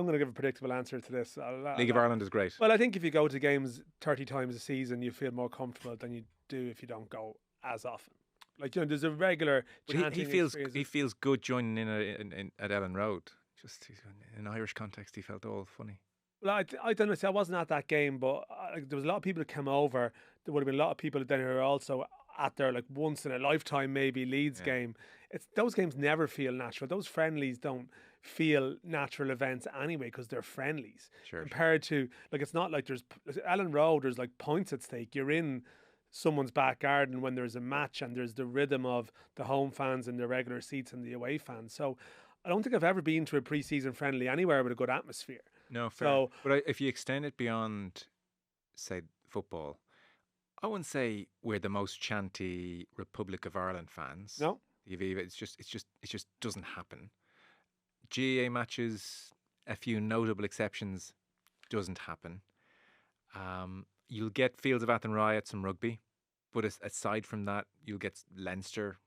going to give a predictable answer to this.
League of Ireland is great.
Well, I think if you go to games 30 times a season, you feel more comfortable than you do if you don't go as often. Like, there's a regular chanting.
He feels good joining in at Ellen Road. Just in an Irish context, he felt all funny.
Well, I don't know. See, I wasn't at that game, but there was a lot of people that came over. There would have been a lot of people then who are also at their like once in a lifetime maybe Leeds game. Those games never feel natural. Those friendlies don't feel natural events anyway because they're friendlies. Compared to like, it's not like there's Ellen Road. There's like points at stake. You're in someone's back garden when there's a match, and there's the rhythm of the home fans and the regular seats and the away fans. So I don't think I've ever been to a pre-season friendly anywhere with a good atmosphere.
No, fair. So, but if you extend it beyond, say, football, I wouldn't say we're the most chanty Republic of Ireland fans.
No,
the Aviva, it just doesn't happen. GAA matches, a few notable exceptions, doesn't happen. You'll get Fields of Athenry at some rugby, but aside from that, you'll get Leinster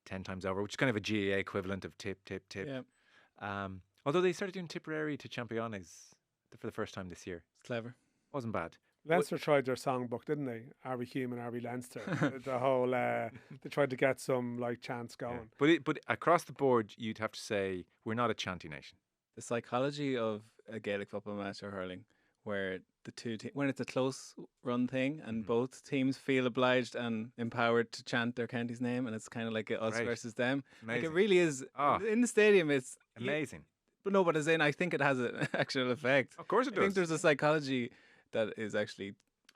10 times over, which is kind of a GAA equivalent of tip, tip, tip.
Yeah,
Although they started doing Tipperary to Championes for the first time this year.
it's clever.
Wasn't bad.
Leinster tried their songbook, didn't they? Are we human? Are we Leinster? The whole they tried to get some like chants going.
Yeah. But across the board, you'd have to say we're not a chanty nation.
The psychology of a Gaelic football match or hurling, where the two when it's a close run thing and both teams feel obliged and empowered to chant their county's name, and it's kind of like a us versus them.
Amazing.
Like it really is in the stadium. It's
Amazing.
But no, but as in, I think it has an actual effect.
Of course it
I
does.
think there's a psychology that is actually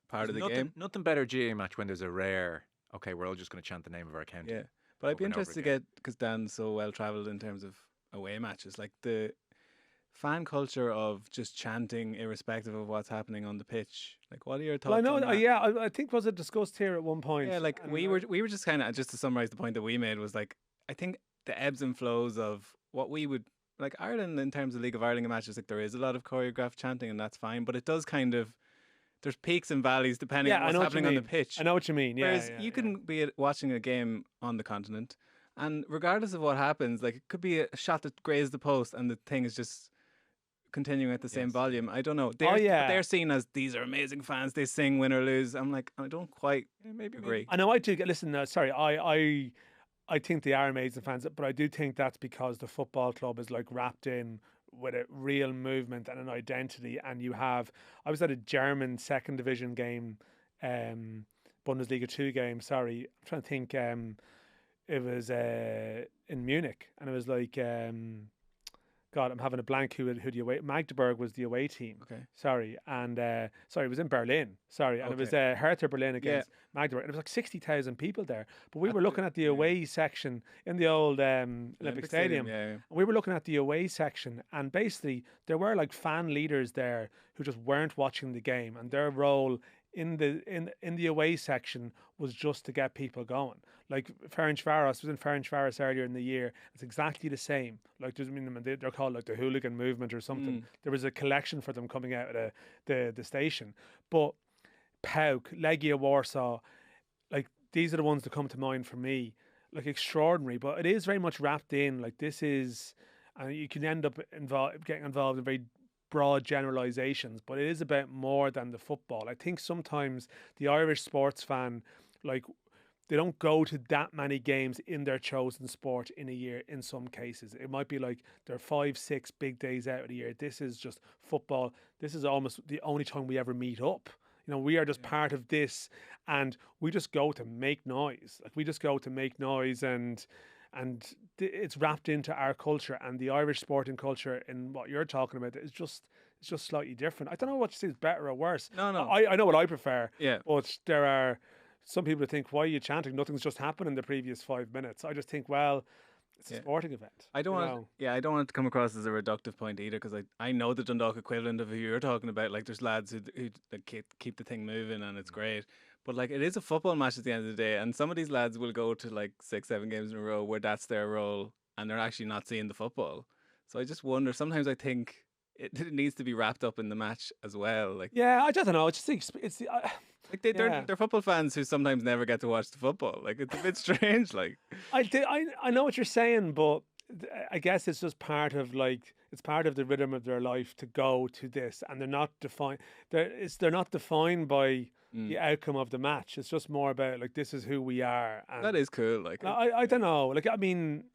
part of the game.
Nothing better GAA match when there's a rare, okay, we're all just going to chant the name of our county.
Yeah. But I'd be
over and over
interested to get, because Dan's so well travelled in terms of away matches, like the fan culture of just chanting irrespective of what's happening on the pitch. Like, what are your thoughts
Well, I know.
on that?
Yeah, I think was it discussed here at one point.
Yeah, like
And
we were just kind of, just to summarise the point that we made, was like, I think the ebbs and flows of what we would, like Ireland in terms of League of Ireland matches, like there is a lot of choreographed chanting and that's fine, but it does kind of, there's peaks and valleys depending on what's happening on the pitch.
I know what you mean. Yeah.
Whereas you can be watching a game on the continent, and regardless of what happens, like it could be a shot that grazed the post and the thing is just continuing at the same volume. I don't know. They're seen as these are amazing fans. They sing win or lose. I'm like, I don't quite agree.
I know I do. Listen, sorry, I think they are amazing fans, but I do think that's because the football club is like wrapped in with a real movement and an identity. And I was at a German second division game, Bundesliga 2 game. Sorry, I'm trying to think. It was in Munich, and it was like, God, I'm having a blank. Who the away? Magdeburg was the away team.
Okay.
Sorry, and sorry, it was in Berlin. Sorry, and it was Hertha Berlin against Magdeburg. And it was like 60,000 people there. But we were looking at the away section in the old Olympic Stadium.
Yeah.
And we were looking at the away section, and basically there were like fan leaders there who just weren't watching the game, and their role in the away section was just to get people going. Like Ferencváros, was in Ferencváros earlier in the year. It's exactly the same. Like they're called like the hooligan movement or something. There was a collection for them coming out of the station. But PAOK, Legia Warsaw, like these are the ones that come to mind for me. Like extraordinary, but it is very much wrapped in. Like this is, and you can end up getting involved in very broad generalizations, but it is about more than the football. I think sometimes the Irish sports fan, like, they don't go to that many games in their chosen sport in a year. In some cases, it might be like there are 5-6 big days out of the year. This is just football. This is almost the only time we ever meet up. You know, we are just part of this, and we just go to make noise. Like we just go to make noise, and it's wrapped into our culture, and the Irish sporting culture in what you're talking about is just slightly different. I don't know what you say is better or worse.
No.
I know what I prefer.
Yeah.
But there are some people that think, why are you chanting? Nothing's just happened in the previous 5 minutes. I just think, well, it's a sporting event.
I don't want it to come across as a reductive point either, because I know the Dundalk equivalent of who you're talking about. Like there's lads who keep the thing moving, and it's great. But like it is a football match at the end of the day, and some of these lads will go to like 6-7 games in a row where that's their role, and they're actually not seeing the football. So I just wonder. Sometimes I think it needs to be wrapped up in the match as well. Like
I don't know. It's just it's
like they're football fans who sometimes never get to watch the football. Like it's a bit strange. Like
I know what you're saying, but I guess it's just part of it's part of the rhythm of their life to go to this, and they're not defined. They're not defined by the outcome of the match. It's just more about like this is who we are. And
that is cool. Like
I don't know. Like I mean,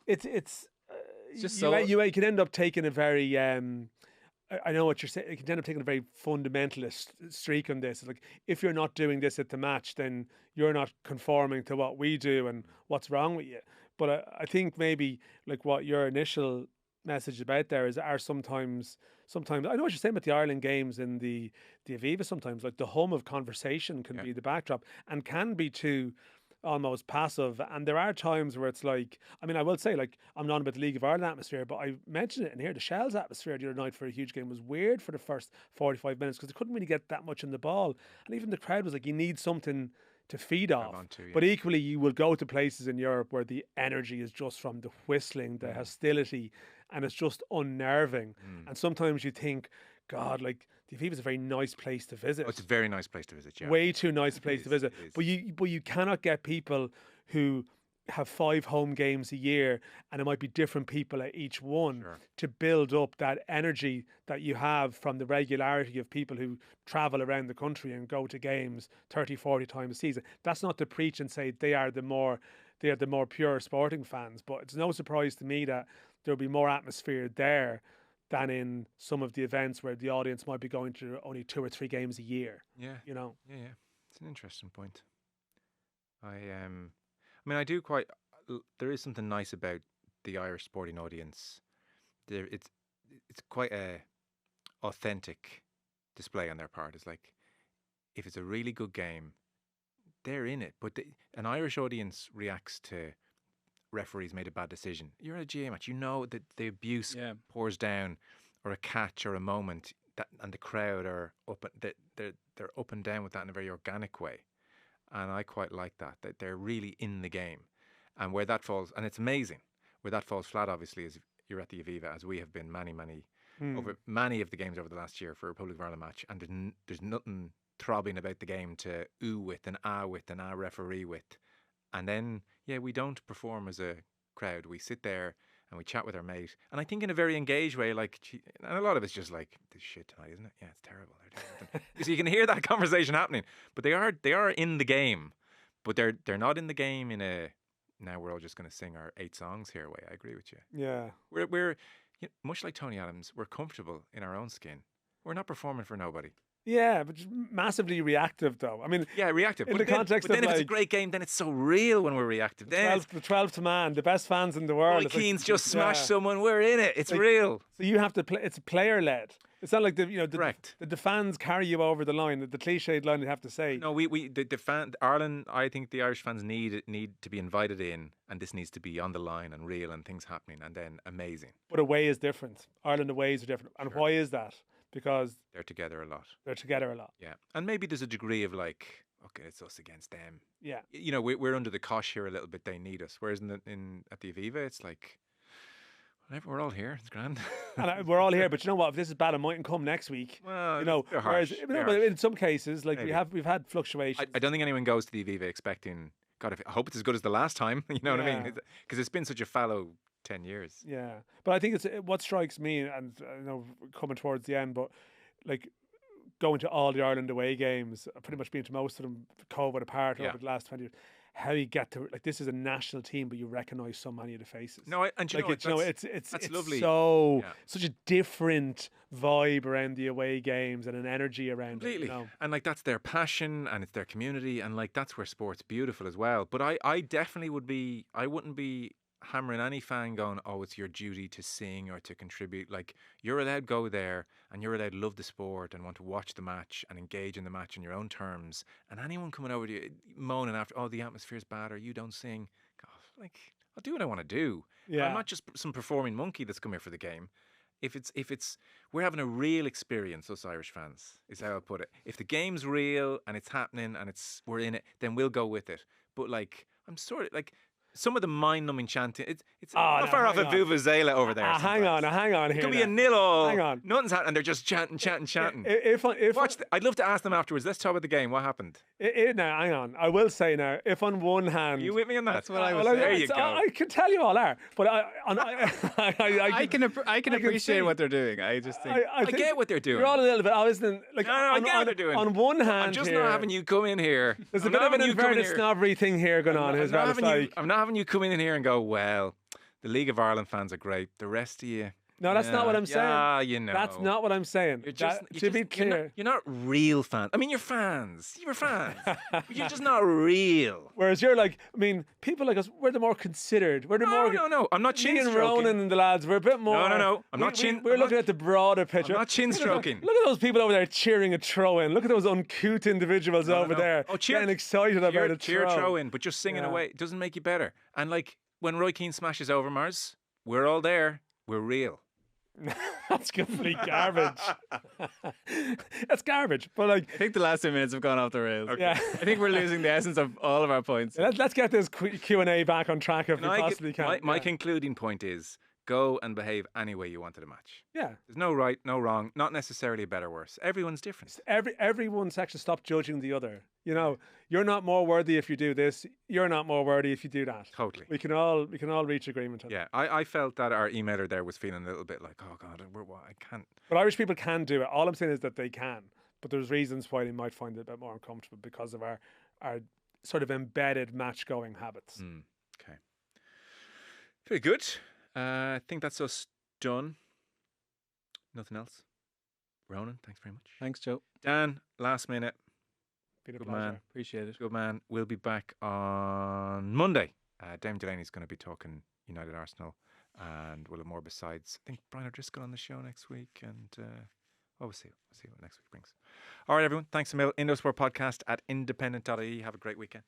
it's
just
you can end up taking a very I know what you're saying. You can end up taking a very fundamentalist streak on this. It's like if you're not doing this at the match, then you're not conforming to what we do, and what's wrong with you. But I think maybe like what your initial message about there are sometimes I know what you're saying about the Ireland games and the Aviva. Sometimes like the hum of conversation can be the backdrop and can be too almost passive, and there are times where it's like, I mean, I will say, like, I'm not about the League of Ireland atmosphere, but I mentioned it in here, the Shells atmosphere the other night for a huge game was weird for the first 45 minutes because they couldn't really get that much in the ball, and even the crowd was like, you need something to feed off. But equally, you will go to places in Europe where the energy is just from the whistling, the hostility, and it's just unnerving. And sometimes you think, God, like the Aviva is a very nice place to visit.
Oh, it's a very nice place to visit. Yeah,
way too nice a place to visit. But you cannot get people who have 5 home games a year, and it might be different people at each one,
Sure.
to build up that energy that you have from the regularity of people who travel around the country and go to games 30, 40 times a season. That's not to preach and say they are the more pure sporting fans, but it's no surprise to me that there'll be more atmosphere there than in some of the events where the audience might be going to only 2 or 3 games a year.
Yeah.
You know,
Yeah, it's an interesting point. I mean, I do quite. There is something nice about the Irish sporting audience. It's quite a authentic display on their part. It's like, if it's a really good game, they're in it. But an Irish audience reacts to referees made a bad decision. You're at a GA match, you know that the abuse pours down, or a catch or a moment that, and the crowd are up. They're up and down with that in a very organic way. And I quite like that they're really in the game. And where that falls, and it's amazing, where that falls flat, obviously, is you're at the Aviva, as we have been over many of the games over the last year for a Republic of Ireland match, and there's nothing throbbing about the game to ooh with and ah referee with. And then, we don't perform as a crowd. We sit there and we chat with our mate. And I think in a very engaged way, like, and a lot of it's just like, this shit tonight, isn't it? Yeah, it's terrible. So you can hear that conversation happening. But they are in the game. But they're not in the game in a, now we're all just going to sing our 8 songs here way. I agree with you.
yeah.
We're much like Tony Adams, we're comfortable in our own skin. We're not performing for nobody.
Yeah, but just massively reactive, though. I mean,
Yeah, reactive.
in
But
the
then,
context
but then
of,
if it's a
like,
great game, then it's so real when we're reactive. Then
the 12th man, the best fans in the world.
Roy
It's like,
Keane's just smashed
yeah.
someone. We're in it. It's
Like,
real.
So you have to play. It's player led. It's not like
Correct.
the fans carry you over the line. The cliched line you have to say.
No, the fan Ireland. I think the Irish fans need to be invited in, and this needs to be on the line and real and things happening, and then amazing.
But away is different. Ireland aways are different. And
Sure.
why is that? Because
They're together a lot.
they're together a lot.
Yeah, and maybe there's a degree of like, okay, it's us against them.
Yeah.
You know, we're under the cosh here a little bit. They need us. Whereas at the Aviva, it's like, whatever, we're all here. It's grand.
And we're all here, but you know what? If this is bad, it mightn't come next week.
Well,
You know,
they're
whereas
harsh.
you
They're
know, but
harsh.
in some cases, like
Maybe.
we've had fluctuations.
I don't think anyone goes to the Aviva expecting, God, I hope it's as good as the last time. You know what I
Yeah.
mean? Because it's been such a fallow 10 years.
Yeah, but I think it's what strikes me, and I know coming towards the end, but like going to all the Ireland away games, I've pretty much been to most of them, COVID apart,
Yeah.
over the last 20 years. How you get to, like, this is a national team, but you recognise so many of the faces.
No, and you
Like,
know,
it's
that's lovely.
So
Yeah.
such a different vibe around the away games and an energy around
completely.
it. You know?
And like that's their passion and it's their community, and like that's where sport's beautiful as well. But I definitely wouldn't be hammering any fan going, oh, it's your duty to sing or to contribute. Like, you're allowed to go there and you're allowed to love the sport and want to watch the match and engage in the match on your own terms. And anyone coming over to you moaning after, oh, the atmosphere's bad or you don't sing, God, like, I'll do what I want to do.
Yeah.
I'm not just some performing monkey that's come here for the game. If it's we're having a real experience, us Irish fans, is how I put it. If the game's real and it's happening and we're in it, then we'll go with it. But like, I'm sort of like, some of the mind-numbing chanting, it's not far off a vuvuzela over there.
Hang on
It
here.
could be a
now.
nil all.
Hang on.
Nothing's happening. They're just chanting.
If
I'd love to ask them afterwards. Let's talk about the game. What happened?
now, hang on. I will say now, if on one hand,
Are you with me on that?
That's what I was
well,
saying.
There you go.
I can tell you all are, but
I can appreciate
see.
what they're doing. I just think
I
think
get what they're doing.
You're all a little bit. I wasn't like.
No, I get what they're doing.
On one hand,
I'm just
here,
not having you come in here.
There's a
I'm
bit
not
of an
having you come in
inverted
here.
snobbery thing here going on.
I'm not having you come in here and go, well, the League of Ireland fans are great. The rest of you.
No, that's not what I'm saying.
Yeah, you know.
That's not what I'm saying.
You're just,
To be clear.
you're not real fans. I mean, you're fans. You're fans. But you're just not real.
Whereas you're like, I mean, people like us, we're the more considered. We're the more.
No. I'm not
Me
chin
and
stroking.
Ronan and the lads, we're a bit more.
No. I'm not chin.
We're
I'm
looking
not-
at the broader picture.
I'm not chin stroking.
Look at those people over there cheering a throw in. Look at those uncouth individuals over there
Oh, cheer,
getting excited about a
cheer
throw.
throw in, but just singing
Yeah.
away. It doesn't make you better. And like when Roy Keane smashes over Mars, we're all there. We're real.
That's complete garbage. That's garbage. But like,
I think the last 2 minutes have gone off the rails.
yeah.
I think we're losing the essence of all of our points.
Let's get this Q&A back on track if we
And
possibly can.
My
Yeah.
concluding point is, go and behave any way you wanted a match.
Yeah.
There's no right, no wrong, not necessarily better or worse. Everyone's different.
Everyone's actually stopped judging the other. You know, you're not more worthy if you do this. You're not more worthy if you do that.
Totally.
We can all reach agreement on
Yeah, I felt that our emailer there was feeling a little bit like, oh God, I can't.
But Irish people can do it. All I'm saying is that they can. But there's reasons why they might find it a bit more uncomfortable because of our sort of embedded match-going habits.
Okay. Very good. I think that's us done. Nothing else. Ronan, thanks very much.
Thanks, Joe.
Dan, last minute.
Been a
Good
pleasure.
man.
Appreciate it.
Good man. We'll be back on Monday. Damon Delaney's going to be talking United Arsenal, and we'll have more besides. I think Brian O'Driscoll on the show next week, and we'll see. We'll see what next week brings. All right, everyone. Thanks a mil. Indo Sport podcast at independent.ie. Have a great weekend.